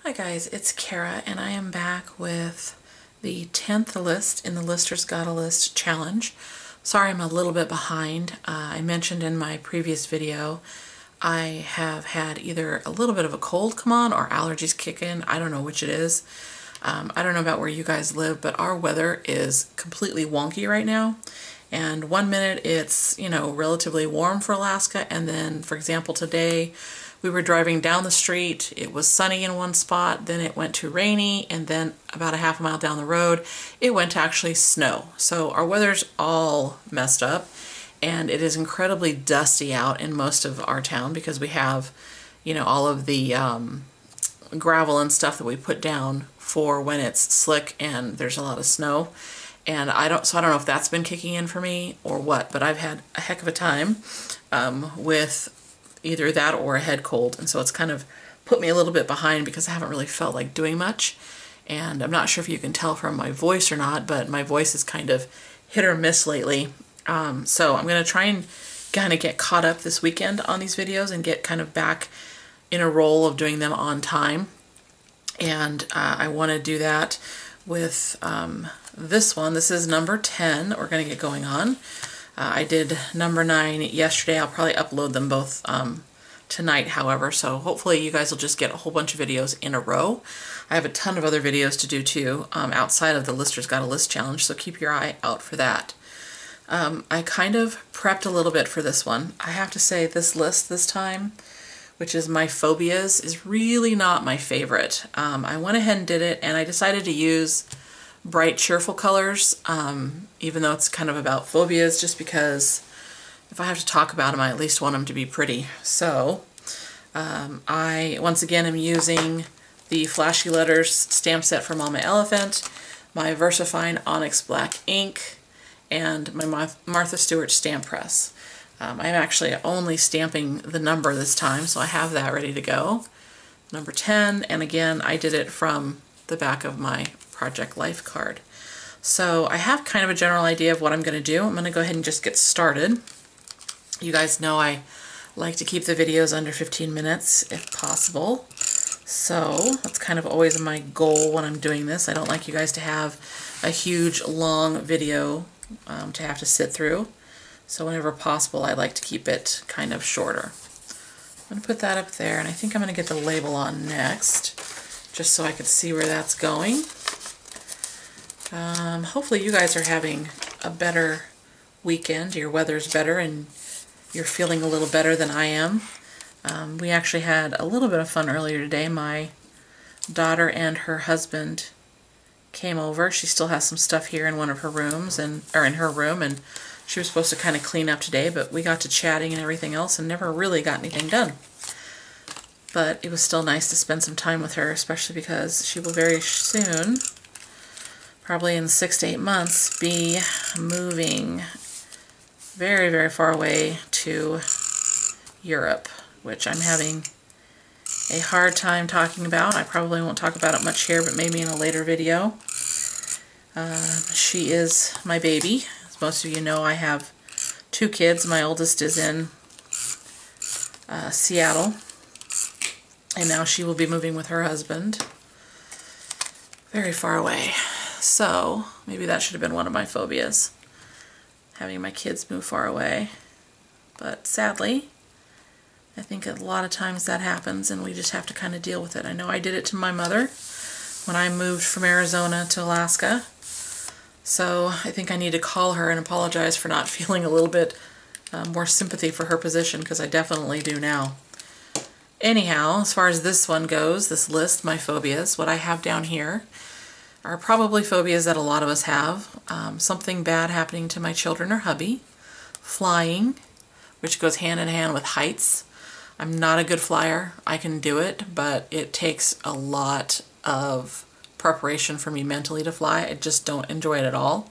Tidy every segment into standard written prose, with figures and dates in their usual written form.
Hi guys, it's Kara and I am back with the 10th list in the Listers Got a List challenge. Sorry I'm a little bit behind. I mentioned in my previous video I have had either a little bit of a cold come on or allergies kick in. I don't know which it is. I don't know about where you guys live, but our weather is completely wonky right now. And one minute it's, relatively warm for Alaska, and then, for example, today we were driving down the street, it was sunny in one spot, then it went to rainy, and then about a half a mile down the road it went to actually snow. So our weather's all messed up, and it is incredibly dusty out in most of our town because we have, all of the gravel and stuff that we put down for when it's slick and there's a lot of snow. And I don't know if that's been kicking in for me or what, but I've had a heck of a time with either that or a head cold, and so it's kind of put me a little bit behind because I haven't really felt like doing much. And I'm not sure if you can tell from my voice or not, but my voice is kind of hit or miss lately. So I'm going to try and kind of get caught up this weekend on these videos and get kind of back in a role of doing them on time. And I want to do that with this one. This is number 10 we're going to get going on. I did number 9 yesterday. I'll probably upload them both tonight, however, so hopefully you guys will just get a whole bunch of videos in a row. I have a ton of other videos to do too, outside of the Listers Got a List challenge, so keep your eye out for that. I kind of prepped a little bit for this one. I have to say this list this time, which is my phobias, is really not my favorite. I went ahead and did it, and I decided to use bright, cheerful colors, even though it's kind of about phobias, just because if I have to talk about them, I at least want them to be pretty. So I, once again, am using the Flashy Letters stamp set from Mama Elephant, my VersaFine Onyx Black ink, and my Martha Stewart stamp press. I'm actually only stamping the number this time, so I have that ready to go. Number 10, and again, I did it from the back of my Project Life card. So I have kind of a general idea of what I'm going to do. I'm going to go ahead and just get started. You guys know I like to keep the videos under 15 minutes if possible. So that's kind of always my goal when I'm doing this. I don't like you guys to have a huge long video to have to sit through. So whenever possible, I like to keep it kind of shorter. I'm going to put that up there, and I think I'm going to get the label on next, just so I could see where that's going. Hopefully you guys are having a better weekend, your weather's better, and you're feeling a little better than I am. We actually had a little bit of fun earlier today. My daughter and her husband came over. She still has some stuff here in one of her rooms, or in her room, and she was supposed to kind of clean up today, but we got to chatting and everything else and never really got anything done. But it was still nice to spend some time with her, especially because she will very soon, probably in 6 to 8 months, be moving very, very far away to Europe, which I'm having a hard time talking about. I probably won't talk about it much here, but maybe in a later video. She is my baby. As most of you know, I have 2 kids. My oldest is in Seattle, and now she will be moving with her husband very far away. So maybe that should have been one of my phobias, having my kids move far away. But sadly, I think a lot of times that happens, and we just have to kind of deal with it. I know I did it to my mother when I moved from Arizona to Alaska. So I think I need to call her and apologize for not feeling a little bit more sympathy for her position, because I definitely do now. Anyhow, as far as this one goes, this list, my phobias, what I have down here are probably phobias that a lot of us have. Something bad happening to my children or hubby. Flying, which goes hand in hand with heights. I'm not a good flyer. I can do it, but it takes a lot of preparation for me mentally to fly. I just don't enjoy it at all.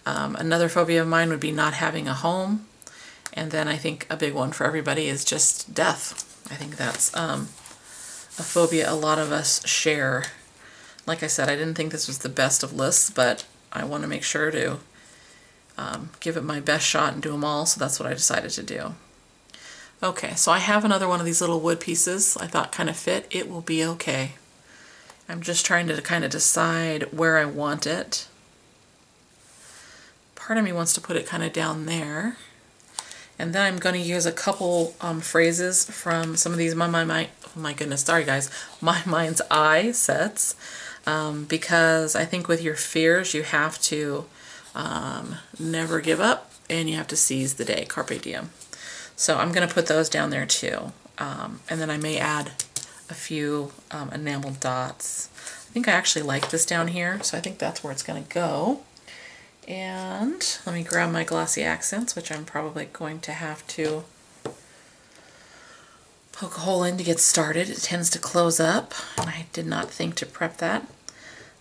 Another phobia of mine would be not having a home. And then I think a big one for everybody is just death. I think that's a phobia a lot of us share. Like I said, I didn't think this was the best of lists, but I want to make sure to give it my best shot and do them all, so that's what I decided to do. Okay, so I have another one of these little wood pieces I thought kind of fit. It will be okay. I'm just trying to kind of decide where I want it. Part of me wants to put it kind of down there. And then I'm going to use a couple phrases from some of these oh my goodness, sorry guys, My Mind's Eye sets, because I think with your fears you have to never give up and you have to seize the day, carpe diem. So I'm going to put those down there too. And then I may add a few enamel dots. I think I actually like this down here, so I think that's where it's going to go. And let me grab my glossy accents, which I'm probably going to have to poke a hole in to get started. It tends to close up, and I did not think to prep that.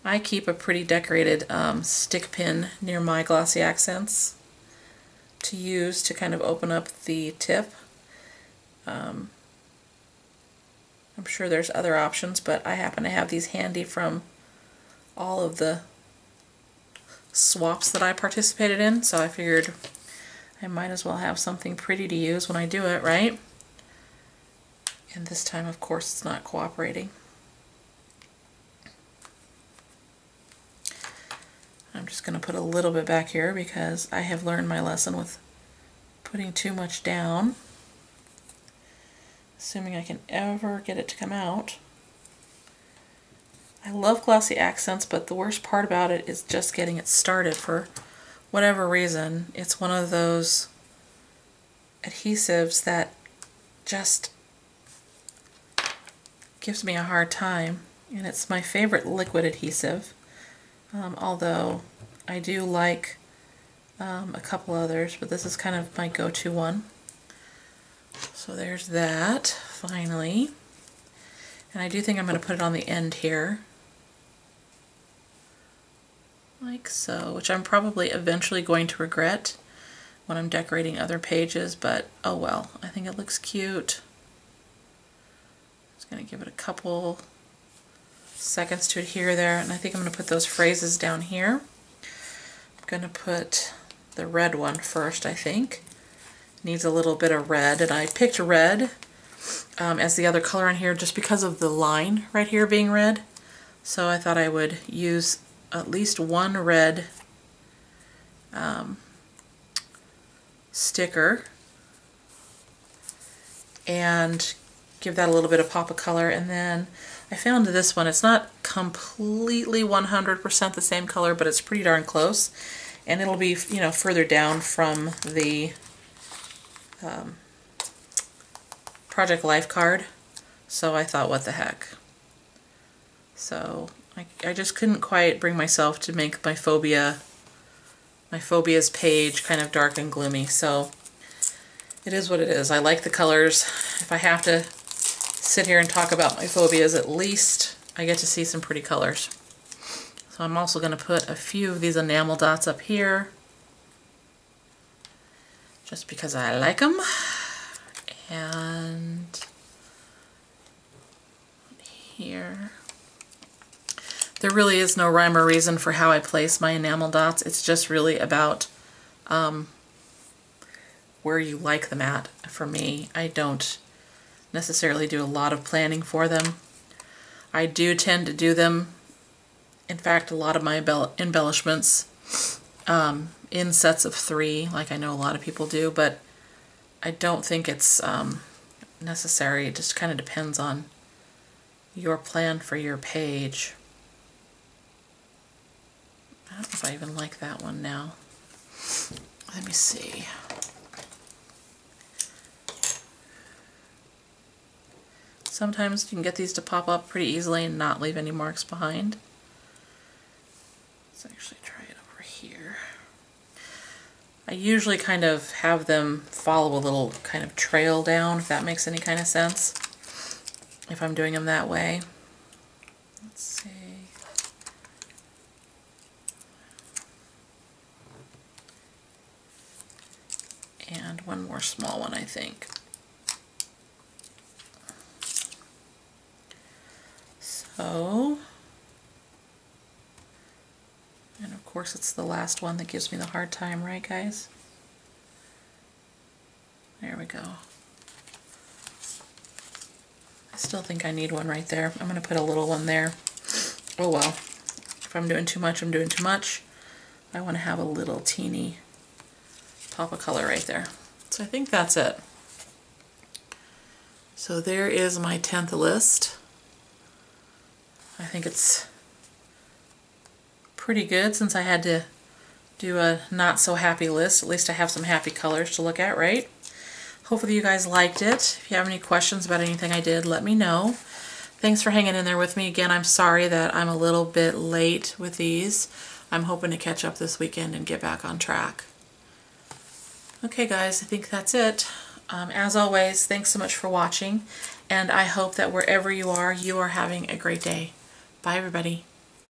I keep a pretty decorated stick pin near my glossy accents to use to kind of open up the tip. I'm sure there's other options, but I happen to have these handy from all of the swaps that I participated in, so I figured I might as well have something pretty to use when I do it, right? And this time, of course, it's not cooperating. I'm just going to put a little bit back here because I have learned my lesson with putting too much down, assuming I can ever get it to come out. I love glossy accents, but the worst part about it is just getting it started. For whatever reason, it's one of those adhesives that just gives me a hard time, and it's my favorite liquid adhesive, although I do like a couple others, but this is kind of my go-to one. So there's that, finally. And I do think I'm going to put it on the end here, like so, which I'm probably eventually going to regret when I'm decorating other pages, but oh well, I think it looks cute. Just going to give it a couple seconds to adhere there, and I think I'm going to put those phrases down here. I'm going to put the red one first, I think. Needs a little bit of red, and I picked red as the other color on here just because of the line right here being red. So I thought I would use at least one red sticker and give that a little bit of pop of color. And then I found this one, it's not completely 100% the same color, but it's pretty darn close. And it'll be, you know, further down from the Project Life card, so I thought, what the heck. So I just couldn't quite bring myself to make my phobia's page kind of dark and gloomy, so it is what it is. I like the colors. If I have to sit here and talk about my phobias, at least I get to see some pretty colors. So I'm also going to put a few of these enamel dots up here, just because I like them. And here. There really is no rhyme or reason for how I place my enamel dots. It's just really about where you like them at. For me, I don't necessarily do a lot of planning for them. I do tend to do them, in fact, a lot of my embellishments in sets of 3, like I know a lot of people do, but I don't think it's necessary. It just kind of depends on your plan for your page. I don't know if I even like that one now. Let me see. Sometimes you can get these to pop up pretty easily and not leave any marks behind. Let's actually try it over here. I usually kind of have them follow a little kind of trail down, if that makes any kind of sense, if I'm doing them that way. Let's see. And one more small one, I think. So, and of course it's the last one that gives me the hard time, right guys? There we go. I still think I need one right there. I'm going to put a little one there. oh well. If I'm doing too much, I'm doing too much. I want to have a little teeny pop of color right there. So I think that's it. So there is my 10th list. I think it's pretty good since I had to do a not so happy list. At least I have some happy colors to look at, right? Hopefully you guys liked it. If you have any questions about anything I did, let me know. Thanks for hanging in there with me. Again, I'm sorry that I'm a little bit late with these. I'm hoping to catch up this weekend and get back on track. Okay guys, I think that's it. As always, thanks so much for watching, and I hope that wherever you are having a great day. Bye everybody.